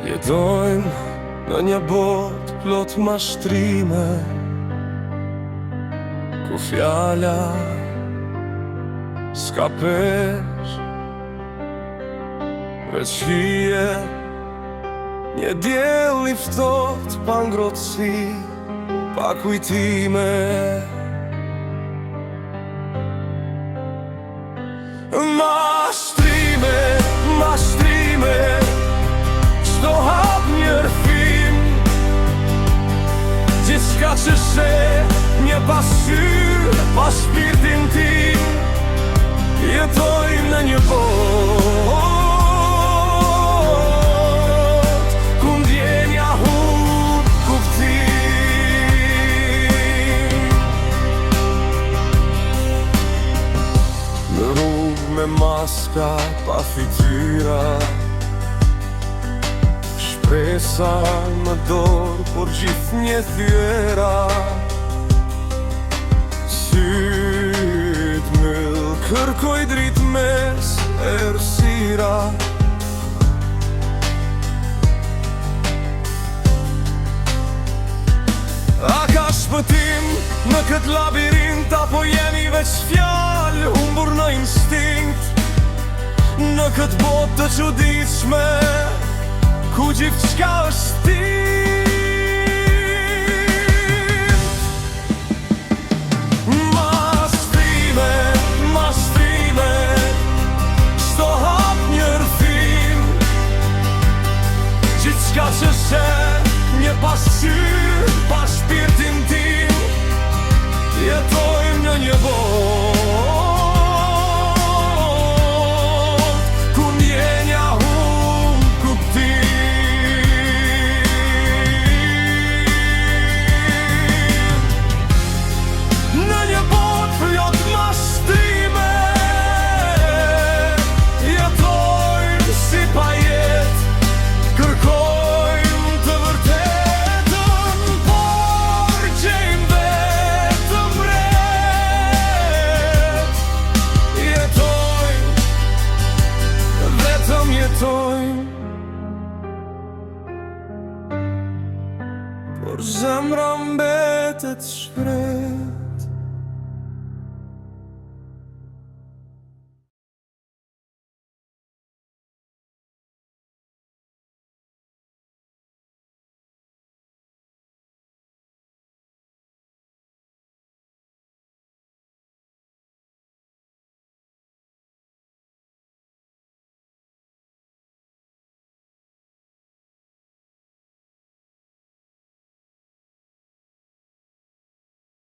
Jetojmë në një botë plot mashtrime, ku fjala s'ka pesh, veç hije një diell i ftohtë pa ngrohtësi, pa kujtime. Mashtrime, mashtrime, çdo hap një rrëfim, gjithçka që she një pasqyrë, pa shpirtin tim. Jetojmë në një botë ku ndjenja humb kuptim. Në rrugë me maska pa fytyra, shpresa në dorë, por gjithë një thyera. Sytë mëll kërkoj dritë mes errësira. A ka shpëtim në këtë labirint, apo jemi veç fjalë humbur në instinkt? Në këtë botë të çuditshme, ku gjithçka është tim. Mashtrime, mashtrime, çdo hap një rrëfim, gjithçka që she një pasqyrë, pa shpirtin tim. Jetojmë në një botë ku ndjenja humb kuptim. Në një botë plot mashtrime, jetojmë si pa jetë, kërkojmë të vërtetën, por gjejmë vetëm ret. Jetojmë, vetëm jetojmë, por zemra mbetet shpreh.